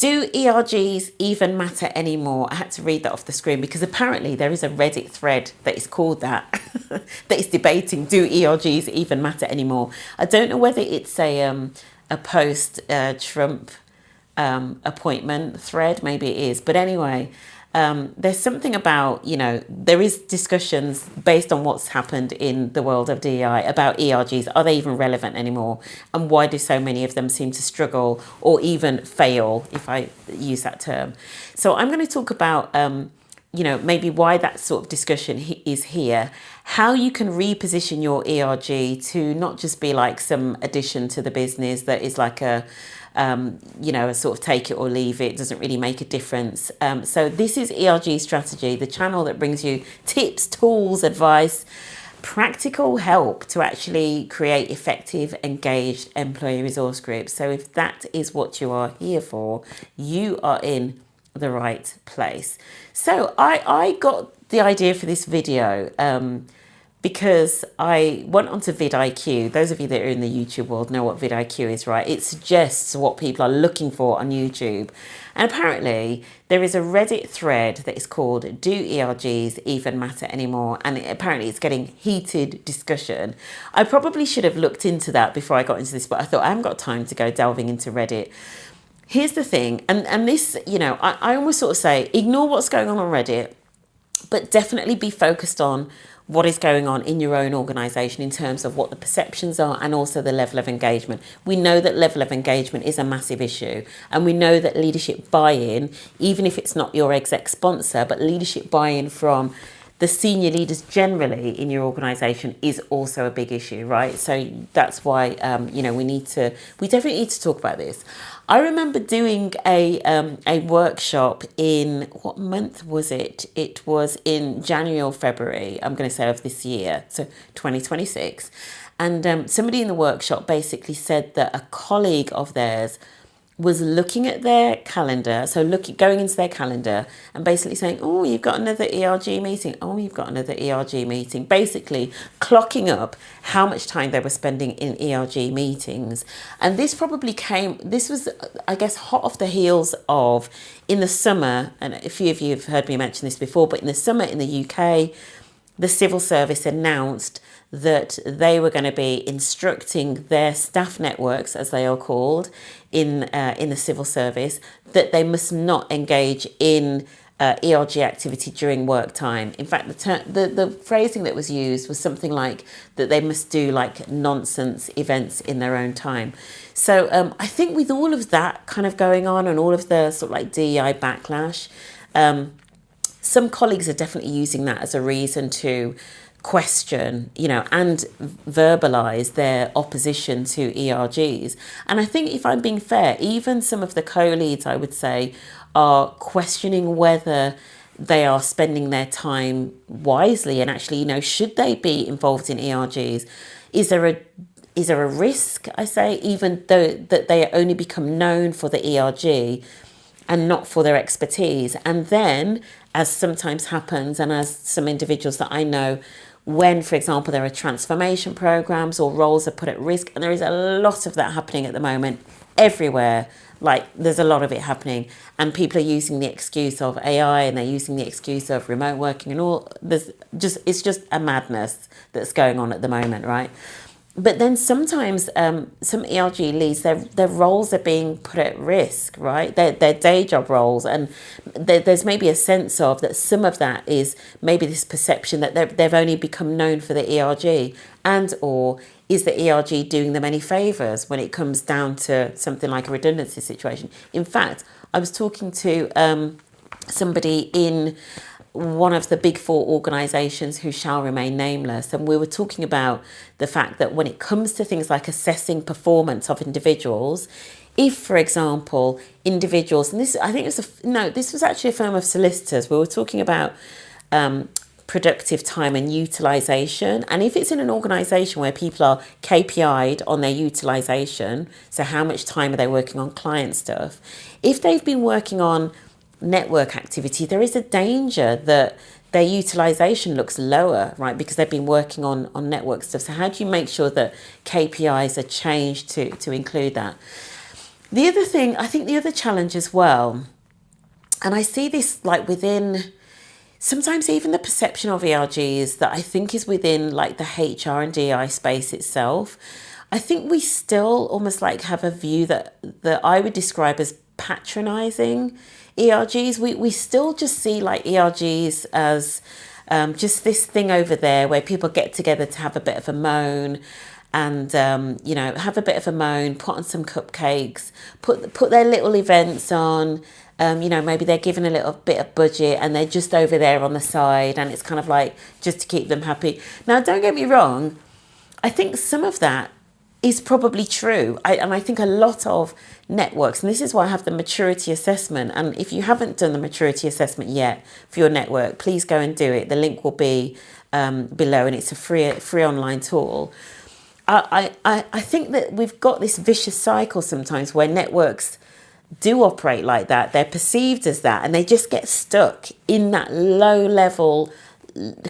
Do ERGs even matter anymore? I had to read that off the screen because apparently there is a Reddit thread that is called that, that is debating, do ERGs even matter anymore? I don't know whether it's a post-Trump appointment thread, maybe it is. But anyway, there's something about, there is discussions based on what's happened in the world of DEI about ERGs. Are they even relevant anymore? And why do so many of them seem to struggle or even fail, if I use that term? So I'm going to talk about, maybe why that sort of discussion is here, how you can reposition your ERG to not just be like some addition to the business that is like a sort of take it or leave it, doesn't really make a difference. So this is ERG Strategy, the channel that brings you tips, tools, advice, practical help to actually create effective, engaged employee resource groups. So if that is what you are here for, you are in the right place. So I got the idea for this video because I went onto vidIQ. Those of you that are in the YouTube world know what vidIQ is, right? It suggests what people are looking for on YouTube. And apparently there is a Reddit thread that is called Do ERGs Even Matter Anymore? And apparently it's getting heated discussion. I probably should have looked into that before I got into this, but I thought I haven't got time to go delving into Reddit. Here's the thing, and this, I almost sort of say, ignore what's going on Reddit, but definitely be focused on what is going on in your own organisation in terms of what the perceptions are and also the level of engagement. We know that level of engagement is a massive issue, and we know that leadership buy-in, even if it's not your exec sponsor, but leadership buy-in from the senior leaders generally in your organisation is also a big issue, right? So that's why, we definitely need to talk about this. I remember doing a workshop in, what month was it? It was in January or February, I'm going to say, of this year, so 2026. And somebody in the workshop basically said that a colleague of theirs was looking at their calendar, so going into their calendar and basically saying, oh, you've got another ERG meeting. Oh, you've got another ERG meeting. Basically clocking up how much time they were spending in ERG meetings. And this was, I guess, hot off the heels of, in the summer, and a few of you have heard me mention this before, but in the summer in the UK, the civil service announced that they were going to be instructing their staff networks, as they are called, in the civil service, that they must not engage in ERG activity during work time. In fact, the phrasing that was used was something like that they must do like nonsense events in their own time. So I think with all of that kind of going on and all of the sort of like DEI backlash, some colleagues are definitely using that as a reason to question, and verbalize their opposition to ERGs. And I think, if I'm being fair, even some of the co-leads, I would say, are questioning whether they are spending their time wisely and actually, should they be involved in ERGs? Is there a risk, I say, even though that they only become known for the ERG and not for their expertise? And then, as sometimes happens, and as some individuals that I know, when, for example, there are transformation programs or roles are put at risk, and there is a lot of that happening at the moment everywhere. Like, there's a lot of it happening, and people are using the excuse of AI, and they're using the excuse of remote working and all. It's just a madness that's going on at the moment, right? But then sometimes some ERG leads, their roles are being put at risk, right? Their day job roles. And there's maybe a sense of that some of that is maybe this perception that they've only become known for the ERG, and or is the ERG doing them any favours when it comes down to something like a redundancy situation. In fact, I was talking to somebody in one of the big four organisations who shall remain nameless, and we were talking about the fact that when it comes to things like assessing performance of individuals, if, for example, individuals, and this was actually a firm of solicitors, we were talking about productive time and utilisation, and if it's in an organisation where people are KPI'd on their utilisation, so how much time are they working on client stuff, if they've been working on network activity, there is a danger that their utilization looks lower, right? Because they've been working on network stuff. So how do you make sure that KPIs are changed to include that? The other thing, I think the other challenge as well, and I see this like within sometimes even the perception of ERGs that I think is within like the HR and DI space itself. I think we still almost like have a view that I would describe as patronizing ERGs. We still just see like ERGs as just this thing over there where people get together to have a bit of a moan and have a bit of a moan, put on some cupcakes, put their little events on. Maybe they're given a little bit of budget and they're just over there on the side, and it's kind of like just to keep them happy. Now, don't get me wrong, I think some of that is probably true. And I think a lot of networks, and this is why I have the maturity assessment. And if you haven't done the maturity assessment yet for your network, please go and do it. The link will be below, and it's a free online tool. I think that we've got this vicious cycle sometimes where networks do operate like that. They're perceived as that, and they just get stuck in that low level,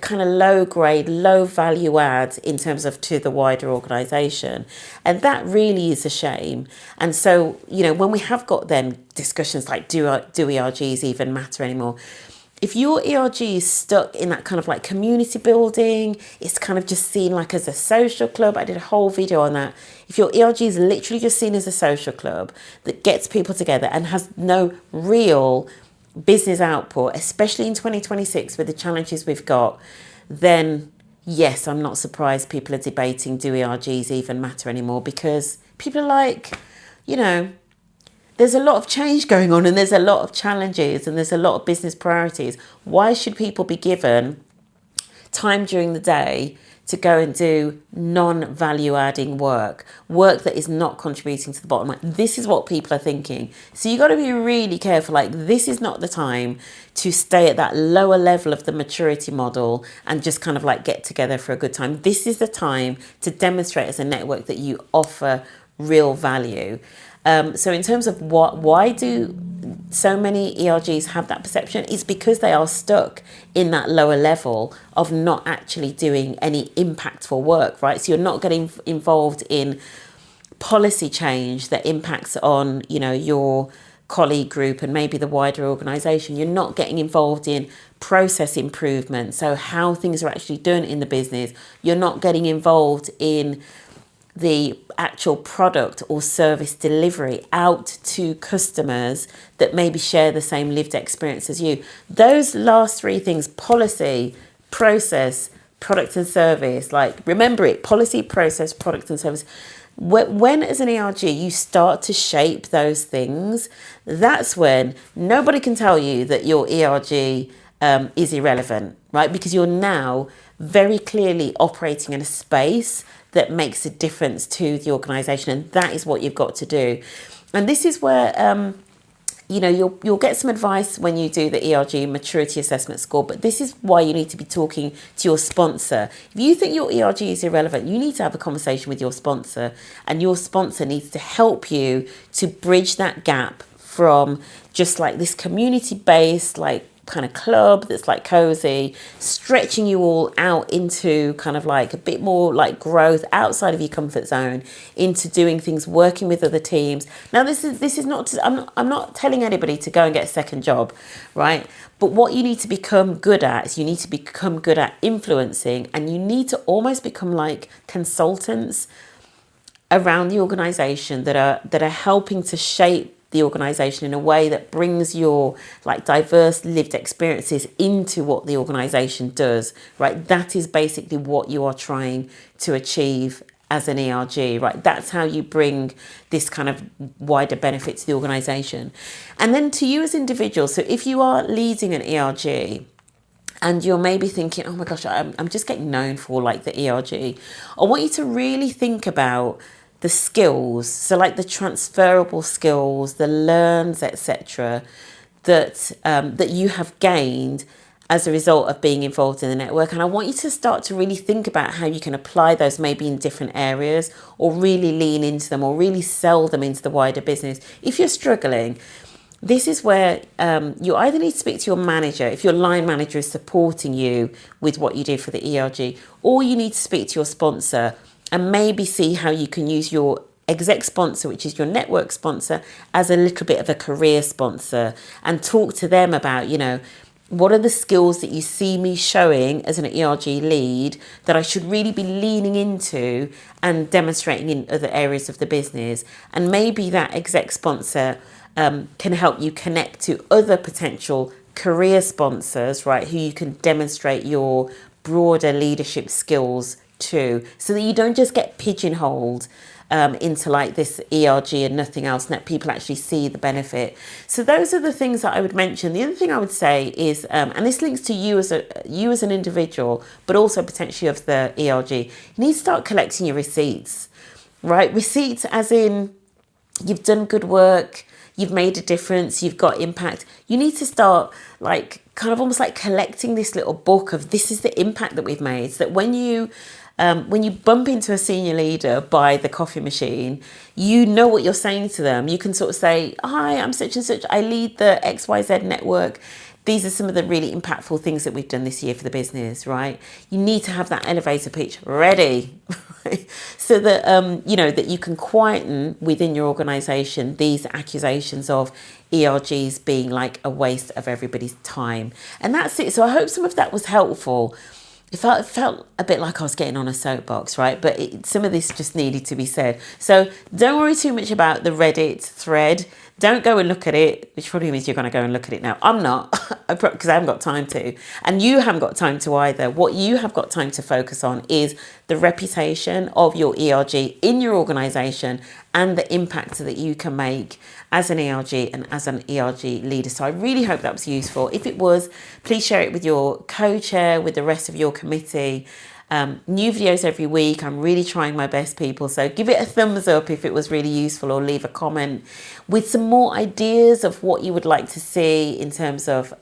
kind of low grade, low value add in terms of to the wider organisation. And that really is a shame. And so, when we have got then discussions like do ERGs even matter anymore? If your ERG is stuck in that kind of like community building, it's kind of just seen like as a social club. I did a whole video on that. If your ERG is literally just seen as a social club that gets people together and has no real business output, especially in 2026 with the challenges we've got, then yes, I'm not surprised people are debating do ERGs even matter anymore, because people are like, there's a lot of change going on and there's a lot of challenges and there's a lot of business priorities. Why should people be given time during the day to go and do non-value adding work that is not contributing to the bottom line? This is what people are thinking. So you got to be really careful. Like, this is not the time to stay at that lower level of the maturity model and just kind of like get together for a good time. This is the time to demonstrate as a network that you offer real value. So in terms of why do so many ERGs have that perception? It's because they are stuck in that lower level of not actually doing any impactful work, right? So you're not getting involved in policy change that impacts on, your colleague group and maybe the wider organisation. You're not getting involved in process improvement, so how things are actually done in the business. You're not getting involved in the actual product or service delivery out to customers that maybe share the same lived experience as you. Those last three things: policy, process, product and service. Like, remember it: policy, process, product and service. When as an ERG you start to shape those things, that's when nobody can tell you that your ERG is irrelevant, right? Because you're now very clearly operating in a space that makes a difference to the organisation, and that is what you've got to do. And this is where you'll get some advice when you do the ERG maturity assessment score, but this is why you need to be talking to your sponsor. If you think your ERG is irrelevant, you need to have a conversation with your sponsor, and your sponsor needs to help you to bridge that gap from just like this community-based, like kind of club that's like cozy, stretching you all out into kind of like a bit more like growth outside of your comfort zone, into doing things, working with other teams. Now this is not I'm not telling anybody to go and get a second job, right? But what you need to become good at is you need to become good at influencing, and you need to almost become like consultants around the organization that are helping to shape the organisation in a way that brings your like diverse lived experiences into what the organisation does, right? That is basically what you are trying to achieve as an ERG, right? That's how you bring this kind of wider benefit to the organisation. And then to you as individuals, so if you are leading an ERG and you're maybe thinking, oh my gosh, I'm just getting known for like the ERG, I want you to really think about the skills, so like the transferable skills, the learns, etc., that you have gained as a result of being involved in the network. And I want you to start to really think about how you can apply those maybe in different areas, or really lean into them, or really sell them into the wider business. If you're struggling, this is where you either need to speak to your manager, if your line manager is supporting you with what you do for the ERG, or you need to speak to your sponsor and maybe see how you can use your exec sponsor, which is your network sponsor, as a little bit of a career sponsor, and talk to them about, what are the skills that you see me showing as an ERG lead that I should really be leaning into and demonstrating in other areas of the business? And maybe that exec sponsor can help you connect to other potential career sponsors, right, who you can demonstrate your broader leadership skills to, so that you don't just get pigeonholed into like this ERG and nothing else, and that people actually see the benefit. So those are the things that I would mention. The other thing I would say is, and this links to you as an individual, but also potentially of the ERG, you need to start collecting your receipts, right? Receipts as in you've done good work, you've made a difference, you've got impact. You need to start like kind of almost like collecting this little book of this is the impact that we've made, so that when you bump into a senior leader by the coffee machine, you know what you're saying to them. You can sort of say, hi, I'm such and such. I lead the XYZ network. These are some of the really impactful things that we've done this year for the business, right? You need to have that elevator pitch ready, right? So that, that you can quieten within your organization these accusations of ERGs being like a waste of everybody's time. And that's it. So I hope some of that was helpful. It felt a bit like I was getting on a soapbox, right? But some of this just needed to be said. So don't worry too much about the Reddit thread. Don't go and look at it, which probably means you're going to go and look at it now. I'm not, because I haven't got time to. And you haven't got time to either. What you have got time to focus on is the reputation of your ERG in your organisation and the impact that you can make as an ERG and as an ERG leader. So I really hope that was useful. If it was, please share it with your co-chair, with the rest of your committee. New videos every week. I'm really trying my best, people. So give it a thumbs up if it was really useful, or leave a comment with some more ideas of what you would like to see in terms of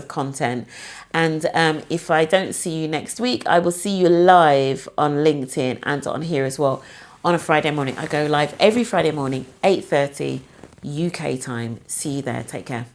content. And if I don't see you next week, I will see you live on LinkedIn and on here as well on a Friday morning. I go live every Friday morning, 8:30 UK time. See you there. Take care.